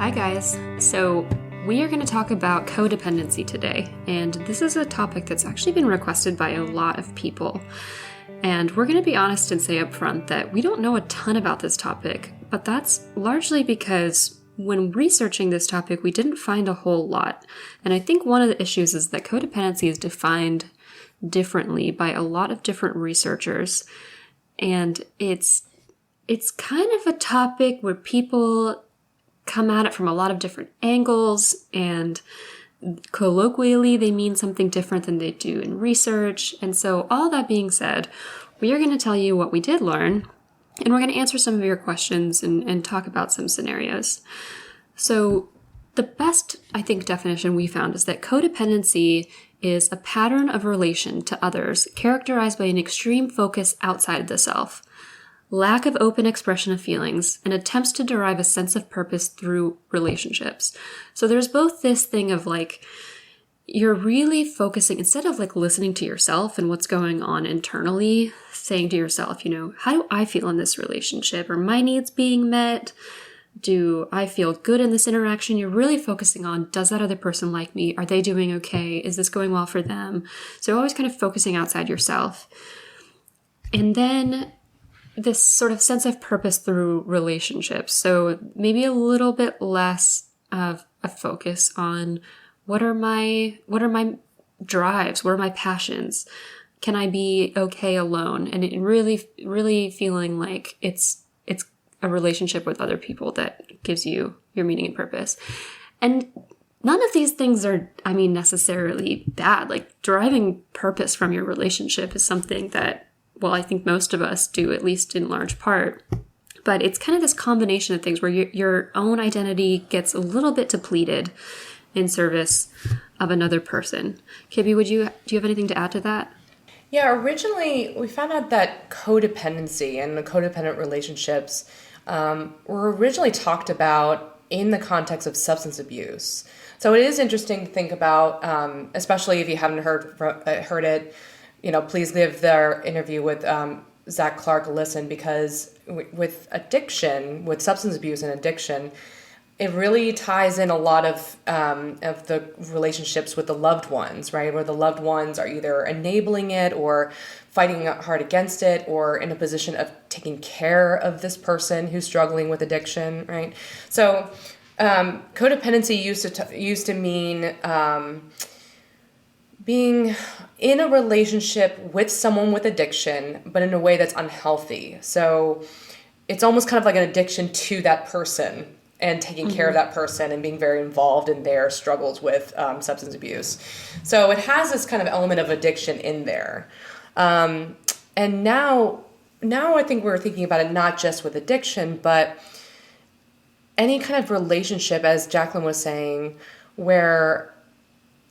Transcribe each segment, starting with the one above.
Hi guys. So we are going to talk about codependency today, and this is a topic that's actually been requested by a lot of people. And we're going to be honest and say up front that we don't know a ton about this topic, but that's largely because when researching this topic, we didn't find a whole lot. And I think one of the issues is that codependency is defined differently by a lot of different researchers. And it's kind of a topic where people come at it from a lot of different angles, and colloquially they mean something different than they do in research. And so all that being said, we are going to tell you what we did learn, and we're going to answer some of your questions and talk about some scenarios. So the best, I think, definition we found is that codependency is a pattern of relation to others characterized by an extreme focus outside the self, lack of open expression of feelings, and attempts to derive a sense of purpose through relationships. So there's both this thing of like, you're really focusing, instead of like listening to yourself and what's going on internally, saying to yourself, how do I feel in this relationship? Are my needs being met? Do I feel good in this interaction? You're really focusing on, does that other person like me? Are they doing okay? Is this going well for them? So always kind of focusing outside yourself. And then this sort of sense of purpose through relationships. So maybe a little bit less of a focus on what are my drives? What are my passions? Can I be okay alone? And it really feeling like it's a relationship with other people that gives you your meaning and purpose. And none of these things are, necessarily bad. Like deriving purpose from your relationship is something that, well, I think most of us do, at least in large part. But it's kind of this combination of things where your own identity gets a little bit depleted in service of another person. Kibby, do you have anything to add to that? Yeah, originally we found out that codependency and the codependent relationships were originally talked about in the context of substance abuse. So it is interesting to think about, especially if you haven't heard it. Please give their interview with Zach Clark a listen, because with addiction, with substance abuse and addiction, it really ties in a lot of the relationships with the loved ones, right? Where the loved ones are either enabling it or fighting hard against it, or in a position of taking care of this person who's struggling with addiction, right? So codependency used to mean being in a relationship with someone with addiction, but in a way that's unhealthy. So it's almost kind of like an addiction to that person and taking care of that person and being very involved in their struggles with substance abuse. So it has this kind of element of addiction in there. And now I think we're thinking about it not just with addiction, but any kind of relationship, as Jacqueline was saying, where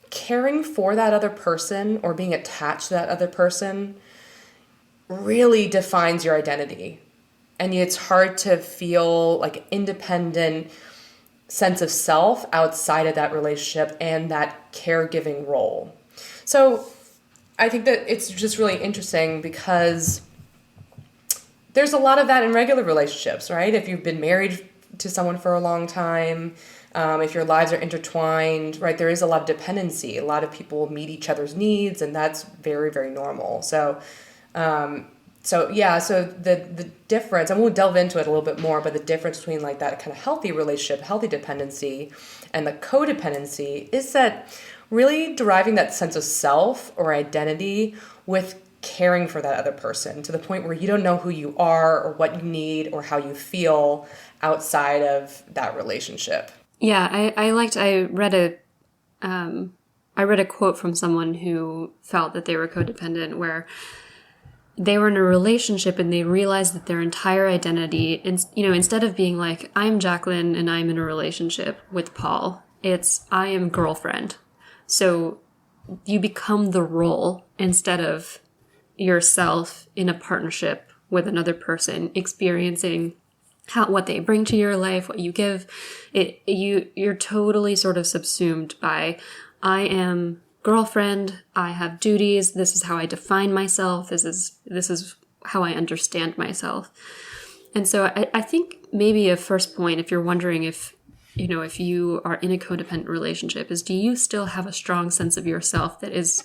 caring for that other person or being attached to that other person really defines your identity. And it's hard to feel like independent sense of self outside of that relationship and that caregiving role. So I think that it's just really interesting because there's a lot of that in regular relationships, right? If you've been married to someone for a long time, if your lives are intertwined, right, there is a lot of dependency. A lot of people meet each other's needs, and that's very, very normal. So the difference, and we'll delve into it a little bit more, but the difference between like that kind of healthy relationship, healthy dependency, and the codependency is that really deriving that sense of self or identity with caring for that other person to the point where you don't know who you are or what you need or how you feel outside of that relationship. Yeah, I read a quote from someone who felt that they were codependent, where they were in a relationship and they realized that their entire identity, instead of being like, I'm Jacqueline and I'm in a relationship with Paul, it's I am girlfriend. So you become the role instead of yourself in a partnership with another person, experiencing what they bring to your life, what you give. You're totally sort of subsumed by, I am girlfriend, I have duties, this is how I define myself, this is how I understand myself. And so I think maybe a first point, if you're wondering if if you are in a codependent relationship, is do you still have a strong sense of yourself that is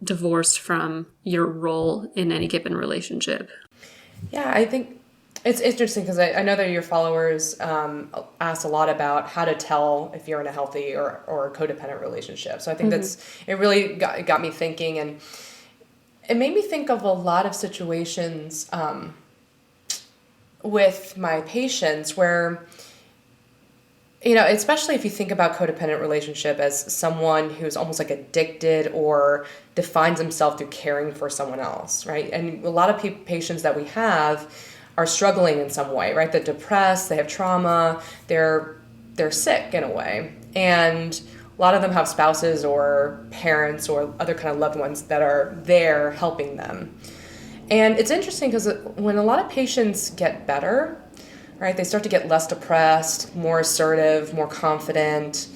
divorced from your role in any given relationship? Yeah, I think it's interesting because I know that your followers ask a lot about how to tell if you're in a healthy or a codependent relationship. So I think it really got me thinking, and it made me think of a lot of situations with my patients where, especially if you think about codependent relationship as someone who's almost like addicted or defines himself through caring for someone else, right? And a lot of patients that we have are struggling in some way, right? They're depressed, they have trauma, they're sick in a way. And a lot of them have spouses or parents or other kind of loved ones that are there helping them. And it's interesting because when a lot of patients get better, right, they start to get less depressed, more assertive, more confident.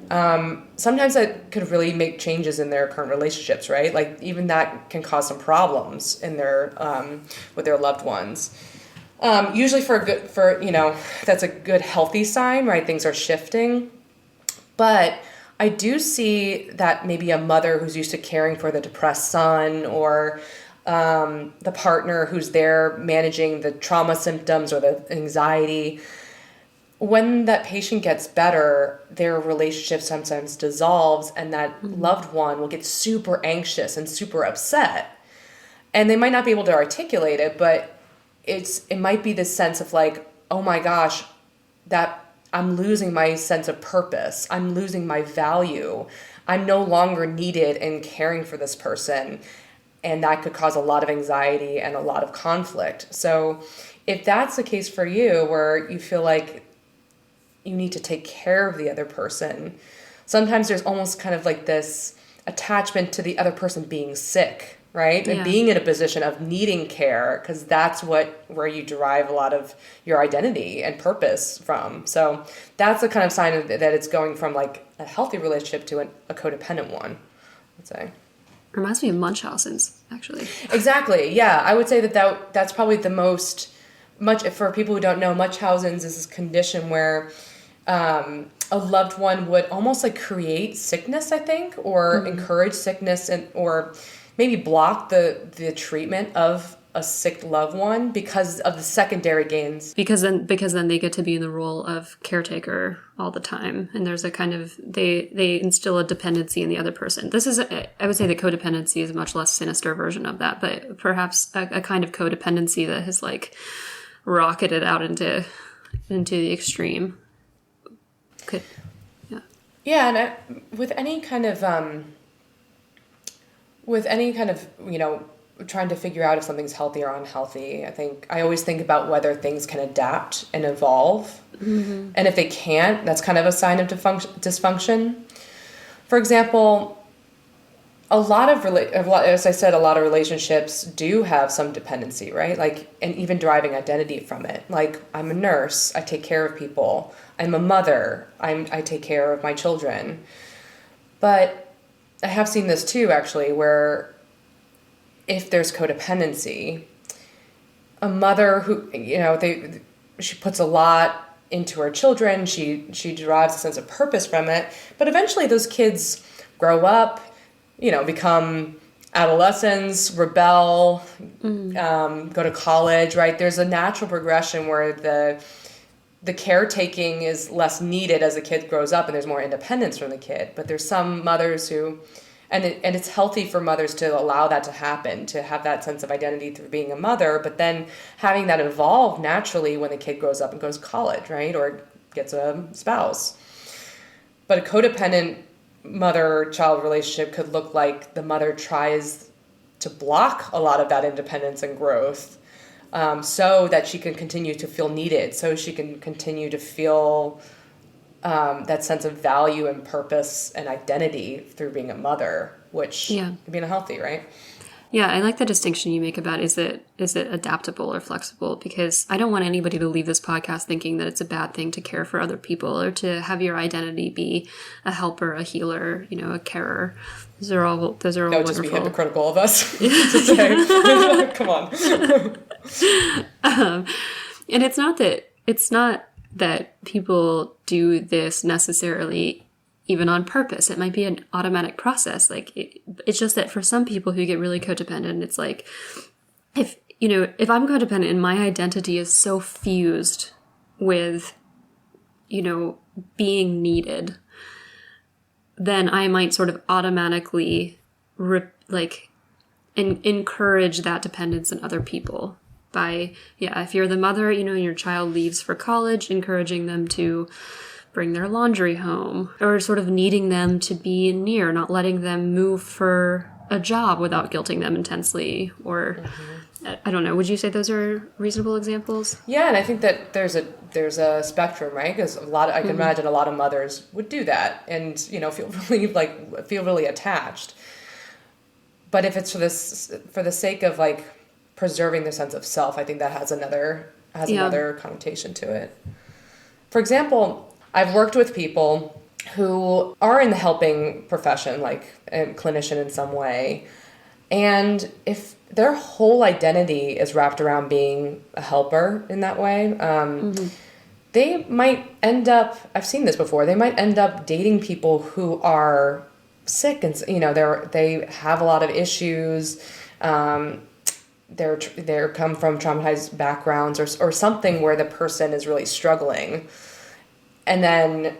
Sometimes that could really make changes in their current relationships, right? Like even that can cause some problems in their with their loved ones. Usually that's a good healthy sign, right? Things are shifting. But I do see that maybe a mother who's used to caring for the depressed son, or the partner who's there managing the trauma symptoms or the anxiety, when that patient gets better, their relationship sometimes dissolves, and that loved one will get super anxious and super upset. And they might not be able to articulate it, but it might be this sense of like, oh my gosh, that I'm losing my sense of purpose. I'm losing my value. I'm no longer needed in caring for this person. And that could cause a lot of anxiety and a lot of conflict. So if that's the case for you, where you feel like you need to take care of the other person, sometimes there's almost kind of like this attachment to the other person being sick, right? Yeah. And being in a position of needing care, because that's where you derive a lot of your identity and purpose from. So that's the kind of sign that it's going from like a healthy relationship to a codependent one, I'd say. Reminds me of Munchausen's, actually. Exactly. Yeah, I would say that's probably the most for people who don't know. Munchausen's is this condition where a loved one would almost like create sickness, I think, or encourage sickness, or maybe block the treatment of a sick loved one because of the secondary gains. Because then they get to be in the role of caretaker all the time, and there's a kind of they instill a dependency in the other person. I would say that codependency is a much less sinister version of that, but perhaps a kind of codependency that has like rocketed out into the extreme. Yeah, and with any kind of trying to figure out if something's healthy or unhealthy, I always think about whether things can adapt and evolve. Mm-hmm. And if they can't, that's kind of a sign of dysfunction. For example, as I said, a lot of relationships do have some dependency, right? Like, and even deriving identity from it. Like, I'm a nurse, I take care of people. I'm a mother, I take care of my children. But I have seen this too, actually, where if there's codependency, a mother who, she puts a lot into her children, she derives a sense of purpose from it, but eventually those kids grow up, become adolescents, rebel, go to college, right? There's a natural progression where the caretaking is less needed as the kid grows up and there's more independence from the kid. But there's some mothers who, and it's healthy for mothers to allow that to happen, to have that sense of identity through being a mother, but then having that evolve naturally when the kid grows up and goes to college, right? Or gets a spouse. But a codependent mother-child relationship could look like the mother tries to block a lot of that independence and growth, so that she can continue to feel needed, so she can continue to feel that sense of value and purpose and identity through being a mother, which can be unhealthy, right? Yeah, I like the distinction you make about is it adaptable or flexible, because I don't want anybody to leave this podcast thinking that it's a bad thing to care for other people or to have your identity be a helper, a healer, a carer. Those are all wonderful. That would just be hypocritical of us to say. Come on. And it's not that people do this necessarily even on purpose. It might be an automatic process. Like it's just that for some people who get really codependent, it's like, if I'm codependent and my identity is so fused with, being needed, then I might sort of automatically encourage that dependence in other people by, if you're the mother, your child leaves for college, encouraging them to bring their laundry home, or sort of needing them to be near, not letting them move for a job without guilting them intensely, or I don't know. Would you say those are reasonable examples? Yeah, and I think that there's a spectrum, right? Because I can imagine a lot of mothers would do that, and feel really attached. But if it's for the sake of like preserving their sense of self, I think that has another connotation to it. For example, I've worked with people who are in the helping profession, like a clinician in some way, and if their whole identity is wrapped around being a helper in that way, they might end up, I've seen this before, they might end up dating people who are sick and, they have a lot of issues, they're come from traumatized backgrounds or something where the person is really struggling. And then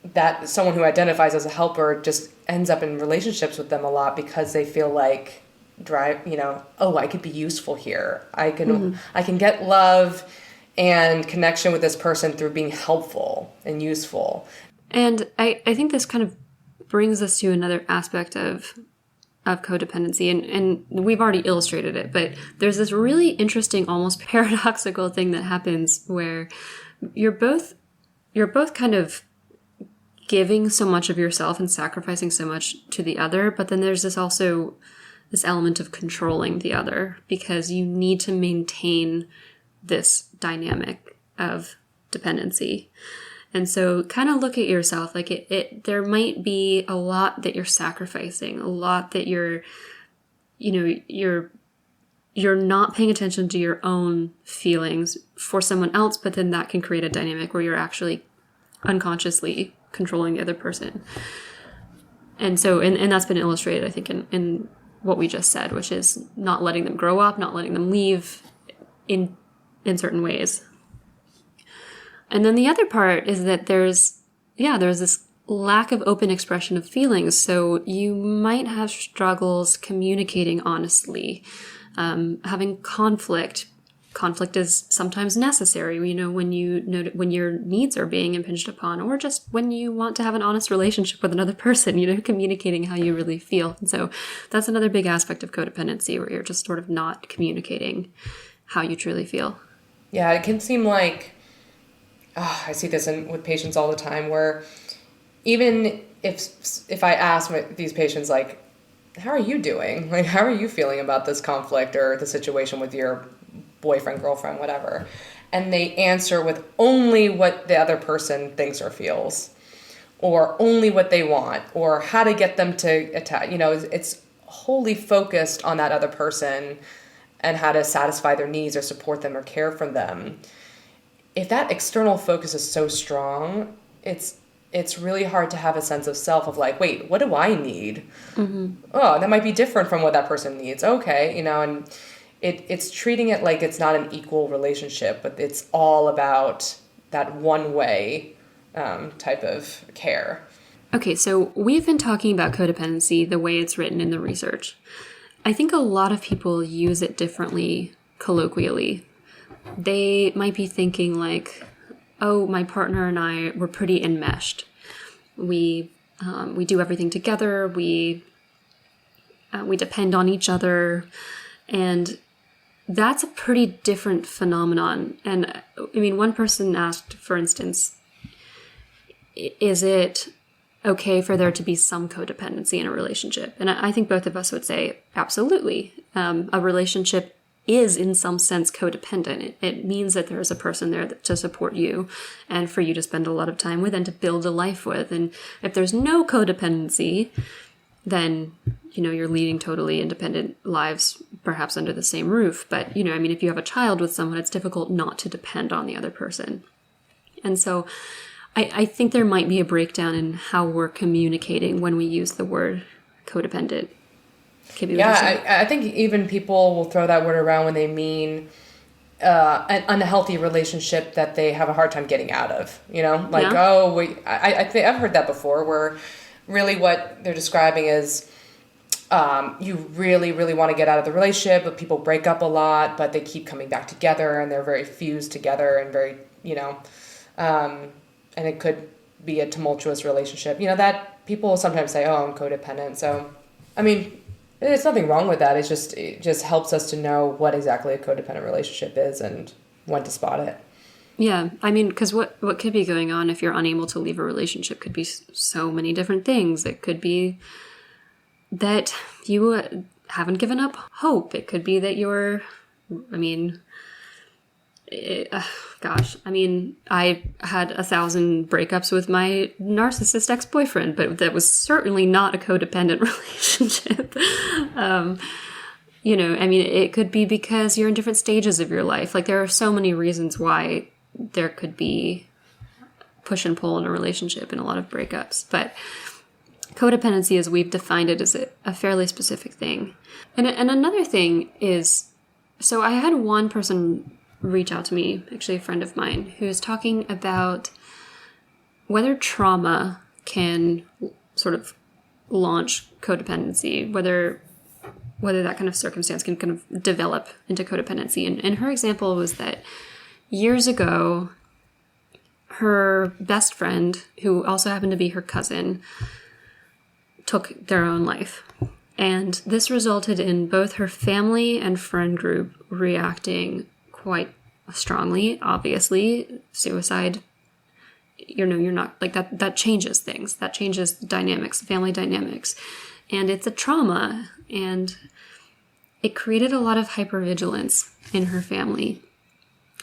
that someone who identifies as a helper just ends up in relationships with them a lot because they feel like I could be useful here. I can get love and connection with this person through being helpful and useful. And I think this kind of brings us to another aspect of codependency, and we've already illustrated it, but there's this really interesting, almost paradoxical thing that happens where you're both kind of giving so much of yourself and sacrificing so much to the other, but then there's this element of controlling the other because you need to maintain this dynamic of dependency. And so kind of look at yourself, like there might be a lot that you're sacrificing, a lot that you're not paying attention to your own feelings for someone else, but then that can create a dynamic where you're actually unconsciously controlling the other person. And so, and that's been illustrated, I think, in what we just said, which is not letting them grow up, not letting them leave in certain ways. And then the other part is that there's this lack of open expression of feelings. So you might have struggles communicating honestly, having conflict. Conflict is sometimes necessary, when your needs are being impinged upon, or just when you want to have an honest relationship with another person, communicating how you really feel. And so that's another big aspect of codependency, where you're just sort of not communicating how you truly feel. Yeah, it can seem like, I see this with patients all the time, where even if I ask these patients, like, how are you doing? Like, how are you feeling about this conflict or the situation with your boyfriend, girlfriend, whatever, and they answer with only what the other person thinks or feels, or only what they want, or how to get them to attack. It's wholly focused on that other person and how to satisfy their needs or support them or care for them. If that external focus is so strong, it's really hard to have a sense of self of like, wait, what do I need? Mm-hmm. Oh, that might be different from what that person needs. Okay, and it's treating it like it's not an equal relationship, but it's all about that one way type of care. Okay, so we've been talking about codependency the way it's written in the research. I think a lot of people use it differently colloquially. They might be thinking like, oh, my partner and I, we're pretty enmeshed. We do everything together. We depend on each other. And that's a pretty different phenomenon. And I mean, one person asked, for instance, is it okay for there to be some codependency in a relationship? And I think both of us would say absolutely. A relationship is in some sense codependent. It means that there is a person there to support you and for you to spend a lot of time with and to build a life with. And if there's no codependency, then, you're leading totally independent lives, perhaps under the same roof. But, if you have a child with someone, it's difficult not to depend on the other person. And so I think there might be a breakdown in how we're communicating when we use the word codependent. I think even people will throw that word around when they mean an unhealthy relationship that they have a hard time getting out of, I think I've heard that before, where really what they're describing is you really, really want to get out of the relationship, but people break up a lot, but they keep coming back together and they're very fused together and very, and it could be a tumultuous relationship, that people sometimes say, oh, I'm codependent. So, I mean, there's nothing wrong with that. It just helps us to know what exactly a codependent relationship is and when to spot it. Yeah, I mean, because what could be going on if you're unable to leave a relationship could be so many different things. It could be that you haven't given up hope. It could be that I had 1,000 breakups with my narcissist ex-boyfriend, but that was certainly not a codependent relationship. It could be because you're in different stages of your life. Like, there are so many reasons why there could be push and pull in a relationship and a lot of breakups. But codependency, as we've defined it, is a fairly specific thing. And another thing is, so I had one person reach out to me, actually a friend of mine, who's talking about whether trauma can sort of launch codependency, whether that kind of circumstance can kind of develop into codependency. And her example was that years ago, her best friend, who also happened to be her cousin, took their own life. And this resulted in both her family and friend group reacting quite strongly. Obviously, suicide, you're not like that changes things. That changes dynamics, family dynamics. And it's a trauma, and it created a lot of hypervigilance in her family.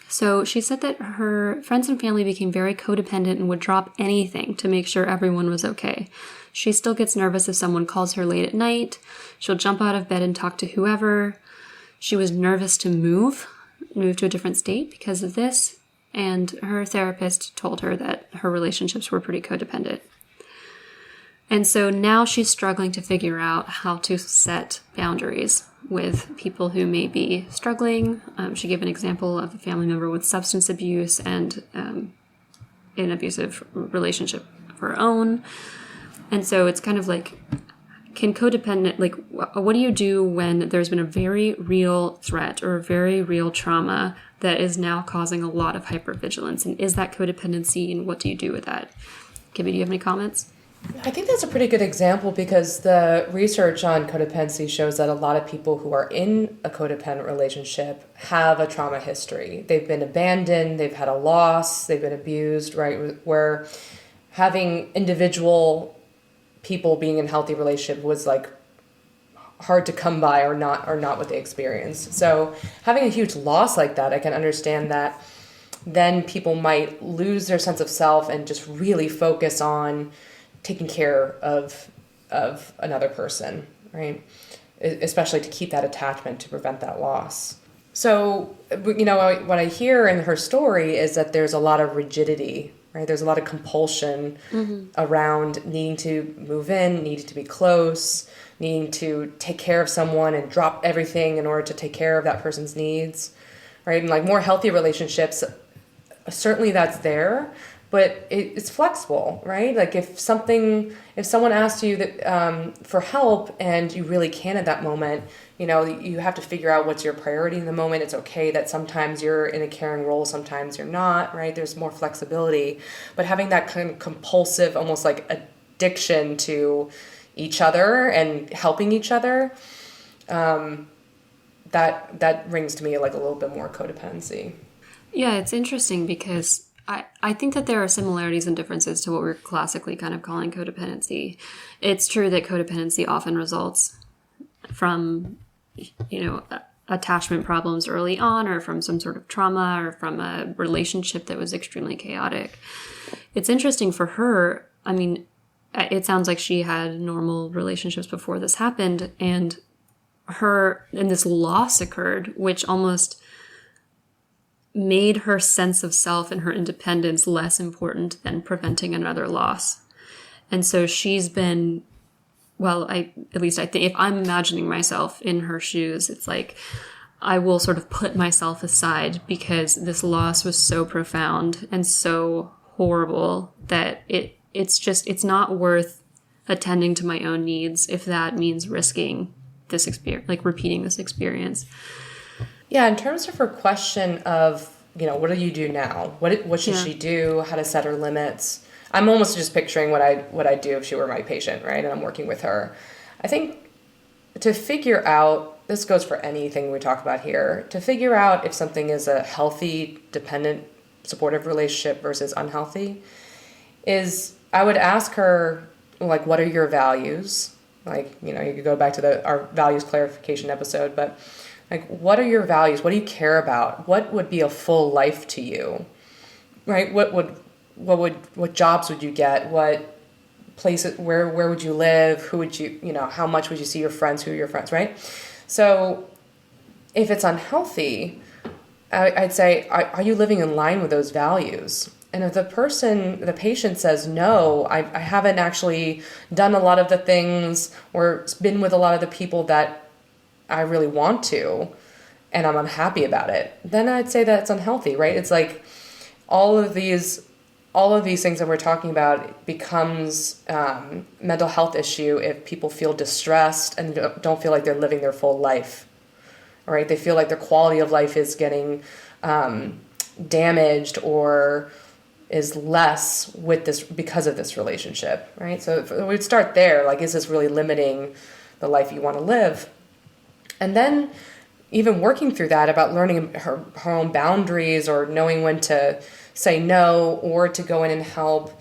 So she said that her friends and family became very codependent and would drop anything to make sure everyone was okay. She still gets nervous if someone calls her late at night. She'll jump out of bed and talk to whoever. She was nervous to move to a different state because of this. And her therapist told her that her relationships were pretty codependent. And so now she's struggling to figure out how to set boundaries with people who may be struggling. She gave an example of a family member with substance abuse and an abusive relationship of her own. And so it's kind of like, can codependent, like, what do you do when there's been a very real threat or a very real trauma that is now causing a lot of hypervigilance? And is that codependency, and what do you do with that? Kimmy, do you have any comments? I think that's a pretty good example, because the research on codependency shows that a lot of people who are in a codependent relationship have a trauma history. They've been abandoned, they've had a loss, they've been abused, right? Where having individual people being in a healthy relationship was like hard to come by, or not what they experienced. So having a huge loss like that, I can understand that then people might lose their sense of self and just really focus on taking care of another person, right? Especially to keep that attachment, to prevent that loss. So, what I hear in her story is that there's a lot of rigidity, right? There's a lot of compulsion around needing to move in, needing to be close, needing to take care of someone and drop everything in order to take care of that person's needs, right? And like more healthy relationships, certainly that's there, but it's flexible, right? Like if someone asks you that for help and you really can at that moment, you have to figure out what's your priority in the moment. It's okay that sometimes you're in a caring role, sometimes you're not, right? There's more flexibility, but having that kind of compulsive, almost like addiction to each other and helping each other, that rings to me like a little bit more codependency. Yeah, it's interesting because I think that there are similarities and differences to what we're classically kind of calling codependency. It's true that codependency often results from, attachment problems early on, or from some sort of trauma, or from a relationship that was extremely chaotic. It's interesting for her. I mean, it sounds like she had normal relationships before this happened, and this loss occurred, which almost made her sense of self and her independence less important than preventing another loss. And so she's been, well, at least I think if I'm imagining myself in her shoes, it's like I will sort of put myself aside because this loss was so profound and so horrible that it's not worth attending to my own needs if that means risking this experience, like repeating this experience. Yeah, in terms of her question of, what do you do now? What should she do? How to set her limits? I'm almost just picturing what I'd do if she were my patient, right? And I'm working with her. I think to figure out, this goes for anything we talk about here, to figure out if something is a healthy, dependent, supportive relationship versus unhealthy is I would ask her, like, what are your values? Like, you could go back to our values clarification episode, but like, what are your values? What do you care about? What would be a full life to you, right? What jobs would you get? What places, where would you live? Who would you, how much would you see your friends? Who are your friends, right? So if it's unhealthy, I'd say, are you living in line with those values? And if the patient says, no, I haven't actually done a lot of the things or been with a lot of the people that I really want to, and I'm unhappy about it, then I'd say that's unhealthy, right? It's like all of these things that we're talking about becomes mental health issue if people feel distressed and don't feel like they're living their full life, right? They feel like their quality of life is getting damaged or is less with this because of this relationship, right? So we'd start there, like, is this really limiting the life you want to live? And then even working through that about learning her own boundaries or knowing when to say no or to go in and help.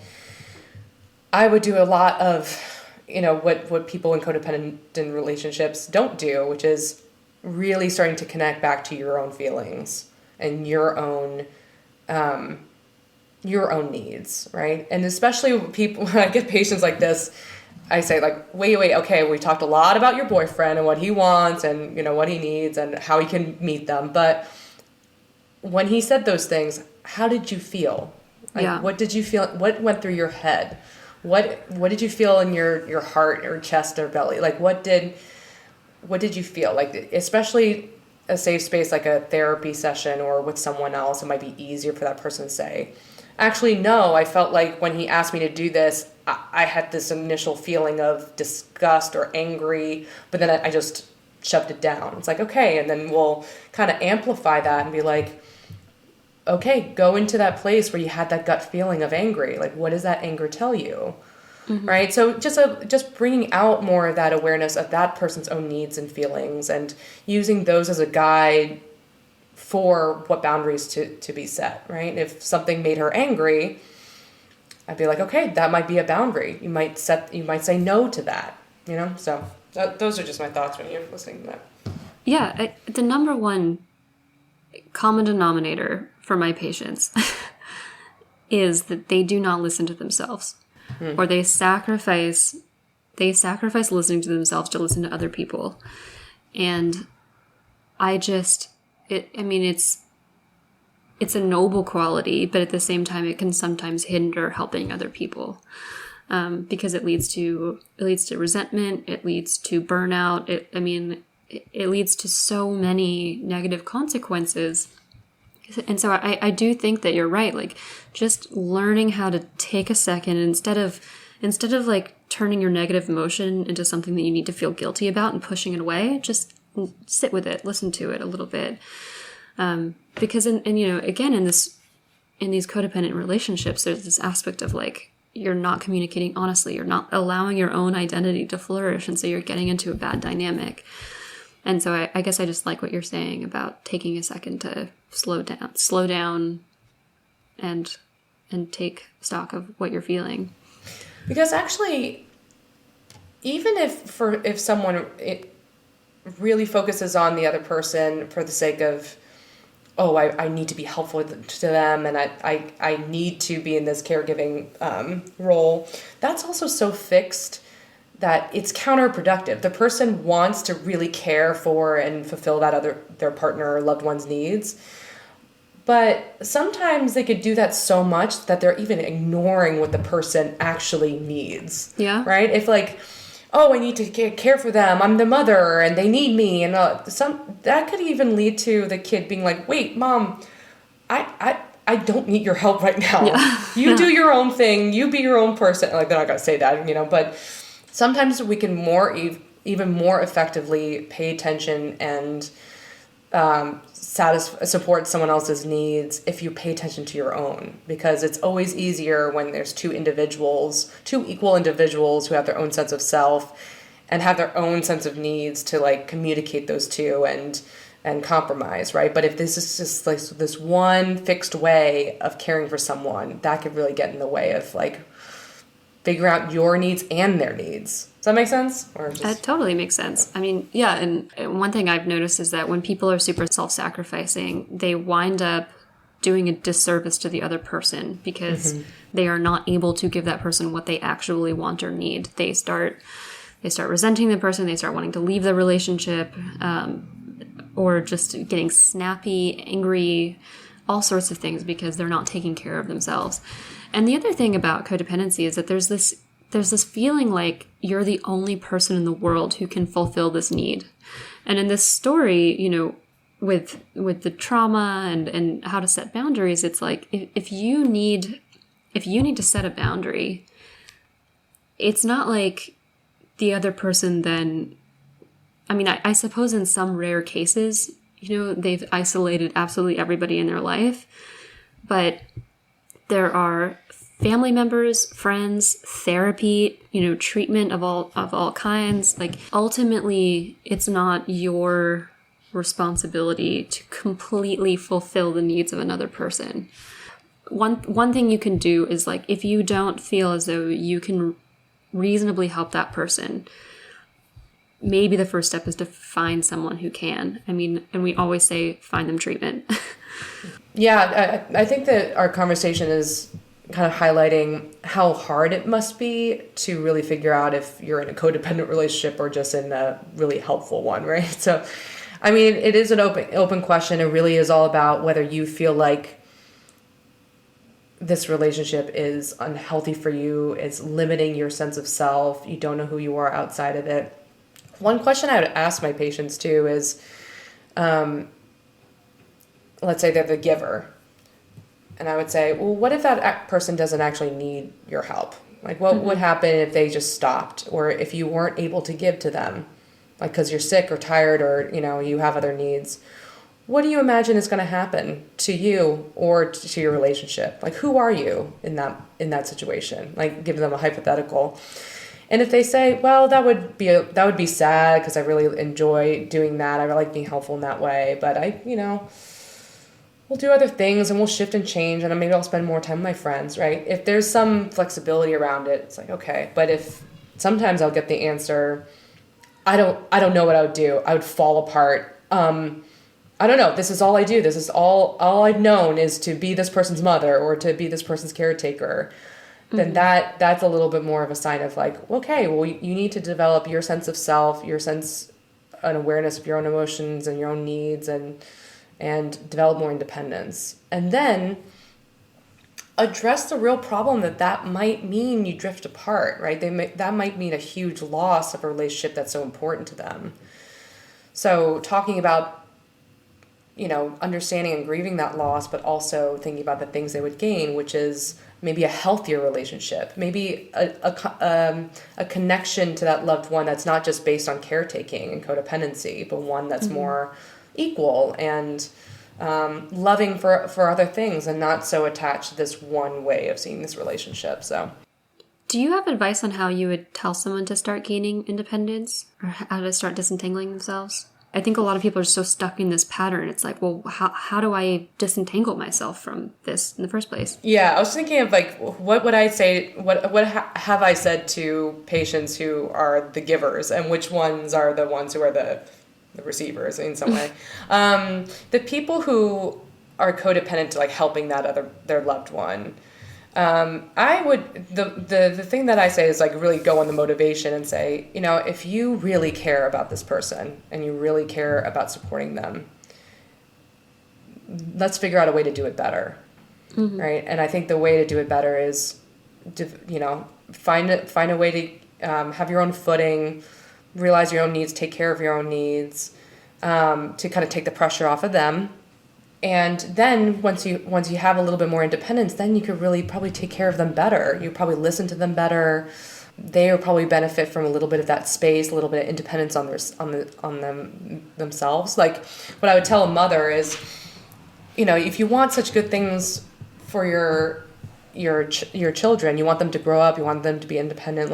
I would do a lot of, what people in codependent relationships don't do, which is really starting to connect back to your own feelings and your own needs, right? And especially people, when I get patients like this, I say, like, wait, okay, we talked a lot about your boyfriend and what he wants and, what he needs and how he can meet them. But when he said those things, how did you feel? Like, what did you feel? What went through your head? What did you feel in your heart or chest or belly? Like, what did you feel? Like, especially a safe space like a therapy session or with someone else, it might be easier for that person to say, actually, no, I felt like when he asked me to do this, I had this initial feeling of disgust or angry, but then I just shoved it down. It's like, okay, and then we'll kind of amplify that and be like, okay, go into that place where you had that gut feeling of angry. Like, what does that anger tell you? Mm-hmm. Right? So just bringing out more of that awareness of that person's own needs and feelings and using those as a guide for what boundaries to be set, right? If something made her angry, I'd be like, okay, that might be a boundary. You might say no to that, So those are just my thoughts when you're listening to that. Yeah, the number one common denominator for my patients is that they do not listen to themselves, or they sacrifice listening to themselves to listen to other people, and it's a noble quality, but at the same time, it can sometimes hinder helping other people because it leads to resentment. It leads to burnout. It leads to so many negative consequences. And so I do think that you're right. Like, just learning how to take a second instead of like turning your negative emotion into something that you need to feel guilty about and pushing it away, just sit with it, listen to it a little bit. Because again, in these codependent relationships, there's this aspect of like, you're not communicating honestly, you're not allowing your own identity to flourish. And so you're getting into a bad dynamic. And so I guess I just like what you're saying about taking a second to slow down and take stock of what you're feeling. Because actually, even if someone really focuses on the other person for the sake of, oh, I need to be helpful to them and I need to be in this caregiving role, that's also so fixed that it's counterproductive. The person wants to really care for and fulfill their partner or loved one's needs, But sometimes they could do that so much that they're even ignoring what the person actually needs. Yeah. Right? If like, oh, I need to care for them. I'm the mother and they need me. And that could even lead to the kid being like, wait, mom, I don't need your help right now. Yeah. You do your own thing. You be your own person. Like, they're not going to say that, but sometimes we can even more effectively pay attention and support someone else's needs if you pay attention to your own, because it's always easier when there's two equal individuals who have their own sense of self and have their own sense of needs to like communicate those two and compromise, right? But if this is just like this one fixed way of caring for someone, that could really get in the way of like figuring out your needs and their needs. Does that make sense? That totally makes sense. I mean, yeah, and one thing I've noticed is that when people are super self-sacrificing, they wind up doing a disservice to the other person because they are not able to give that person what they actually want or need. They start resenting the person, they start wanting to leave the relationship, or just getting snappy, angry, all sorts of things because they're not taking care of themselves. And the other thing about codependency is that there's this feeling like you're the only person in the world who can fulfill this need. And in this story, with the trauma and how to set boundaries, it's like if you need to set a boundary, it's not like the other person then, I mean, I suppose in some rare cases, they've isolated absolutely everybody in their life, but there are family members, friends, therapy, treatment of all kinds. Like, ultimately, it's not your responsibility to completely fulfill the needs of another person. One thing you can do is, like, if you don't feel as though you can reasonably help that person, maybe the first step is to find someone who can. I mean, and we always say, find them treatment. Yeah, I think that our conversation is kind of highlighting how hard it must be to really figure out if you're in a codependent relationship or just in a really helpful one, right? So, I mean, it is an open question. It really is all about whether you feel like this relationship is unhealthy for you, it's limiting your sense of self, you don't know who you are outside of it. One question I would ask my patients too is, let's say they're the giver. And I would say, well, what if that person doesn't actually need your help? Like, what would happen if they just stopped, or if you weren't able to give to them, like because you're sick or tired or, you have other needs? What do you imagine is going to happen to you or to your relationship? Like, who are you in that situation? Like, give them a hypothetical. And if they say, well, that would be sad because I really enjoy doing that. I like being helpful in that way, but we'll do other things and we'll shift and change, and maybe I'll spend more time with my friends, right? If there's some flexibility around it, it's like, okay. But if sometimes I'll get the answer, I don't know what I would do. I would fall apart. I don't know. This is all I do. This is all I've known is to be this person's mother or to be this person's caretaker. Then that's a little bit more of a sign of like, okay, well, you need to develop your sense of self, an awareness of your own emotions and your own needs, and develop more independence. And then address the real problem that might mean you drift apart, right? That might mean a huge loss of a relationship that's so important to them. So talking about, understanding and grieving that loss, but also thinking about the things they would gain, which is maybe a healthier relationship, maybe a connection to that loved one that's not just based on caretaking and codependency, but one that's more equal and loving for other things and not so attached to this one way of seeing this relationship. So, do you have advice on how you would tell someone to start gaining independence or how to start disentangling themselves? I think a lot of people are so stuck in this pattern. It's like, well, how do I disentangle myself from this in the first place? Yeah, I was thinking of like, what would I say? What have I said to patients who are the givers, and which ones are the ones who are the receivers in some way? The people who are codependent to like helping their loved one. I would, the thing that I say is like really go on the motivation and say, if you really care about this person and you really care about supporting them, let's figure out a way to do it better. Right? And I think the way to do it better is, find a way to have your own footing, realize your own needs, take care of your own needs, to kind of take the pressure off of them. And then once you have a little bit more independence, then you could really probably take care of them better. You probably listen to them better. They will probably benefit from a little bit of that space, a little bit of independence on them themselves. Like what I would tell a mother is, if you want such good things for your children, you want them to grow up, you want them to be independent,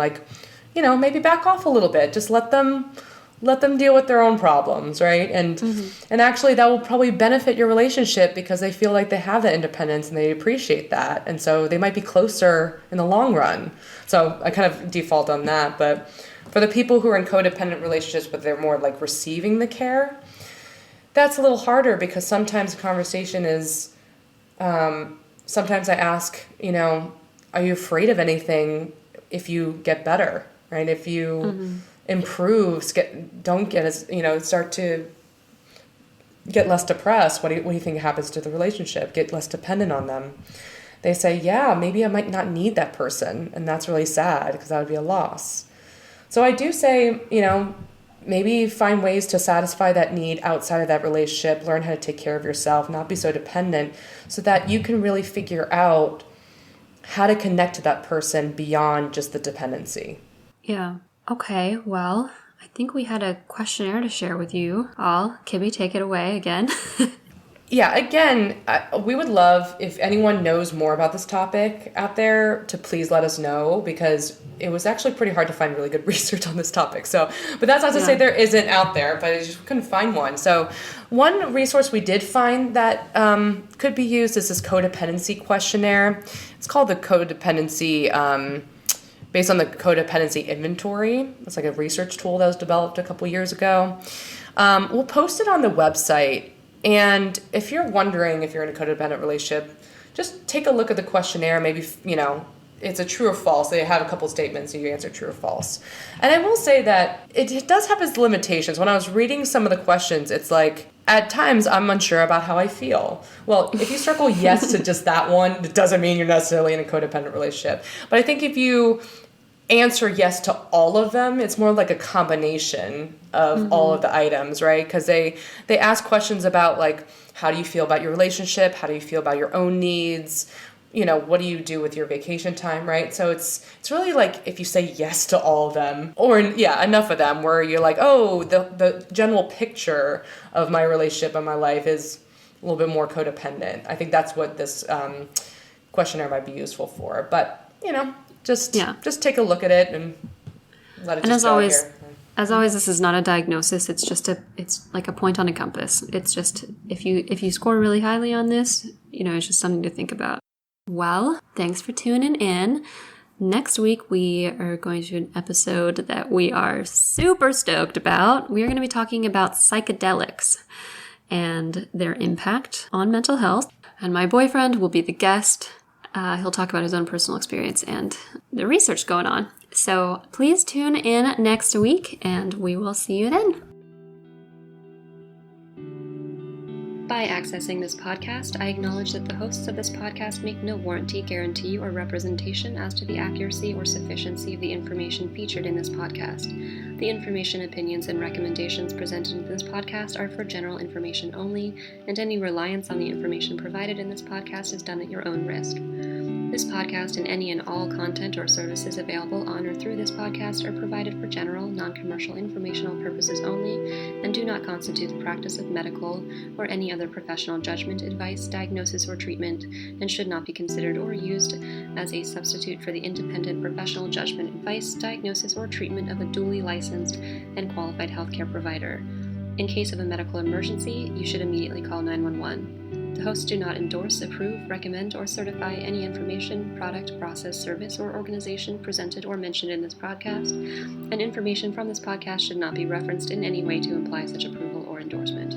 maybe back off a little bit. Just let them deal with their own problems, right? And actually that will probably benefit your relationship because they feel like they have that independence and they appreciate that. And so they might be closer in the long run. So I kind of default on that. But for the people who are in codependent relationships, but they're more like receiving the care, that's a little harder because sometimes the conversation is, sometimes I ask, are you afraid of anything if you get better, right? If you improve, start to get less depressed, what do you think happens to the relationship? Get less dependent on them. They say, yeah, maybe I might not need that person, and that's really sad because that would be a loss. So I do say, maybe find ways to satisfy that need outside of that relationship, learn how to take care of yourself, not be so dependent, so that you can really figure out how to connect to that person beyond just the dependency. Yeah. Okay, well, I think we had a questionnaire to share with you all. Kibby, take it away again. Yeah, again, we would love if anyone knows more about this topic out there to please let us know, because it was actually pretty hard to find really good research on this topic. So, but that's not to say there isn't out there, but I just couldn't find one. So one resource we did find that could be used is this codependency questionnaire. It's called the Codependency, based on the Codependency Inventory. It's like a research tool that was developed a couple years ago. We'll post it on the website. And if you're wondering if you're in a codependent relationship, just take a look at the questionnaire. Maybe, it's a true or false. They have a couple statements and you answer true or false. And I will say that it does have its limitations. When I was reading some of the questions, it's like, at times I'm unsure about how I feel. Well, if you circle yes to just that one, it doesn't mean you're necessarily in a codependent relationship. But I think if you answer yes to all of them, it's more like a combination of all of the items, right? Because they ask questions about like, how do you feel about your relationship? How do you feel about your own needs? What do you do with your vacation time, right? So it's really like if you say yes to all of them, or enough of them, where you're like, oh, the general picture of my relationship and my life is a little bit more codependent. I think that's what this questionnaire might be useful for. But just take a look at it and let it. And as always, this is not a diagnosis. It's like a point on a compass. It's just if you score really highly on this, it's just something to think about. Well, thanks for tuning in. Next week, we are going to do an episode that we are super stoked about. We are going to be talking about psychedelics and their impact on mental health. And my boyfriend will be the guest. He'll talk about his own personal experience and the research going on. So please tune in next week, and we will see you then. By accessing this podcast, I acknowledge that the hosts of this podcast make no warranty, guarantee, or representation as to the accuracy or sufficiency of the information featured in this podcast. The information, opinions, and recommendations presented in this podcast are for general information only, and any reliance on the information provided in this podcast is done at your own risk. This podcast and any and all content or services available on or through this podcast are provided for general, non-commercial informational purposes only and do not constitute the practice of medical or any other professional judgment, advice, diagnosis, or treatment, and should not be considered or used as a substitute for the independent professional judgment, advice, diagnosis, or treatment of a duly licensed and qualified healthcare provider. In case of a medical emergency, you should immediately call 911. The hosts do not endorse, approve, recommend, or certify any information, product, process, service, or organization presented or mentioned in this podcast, and information from this podcast should not be referenced in any way to imply such approval or endorsement.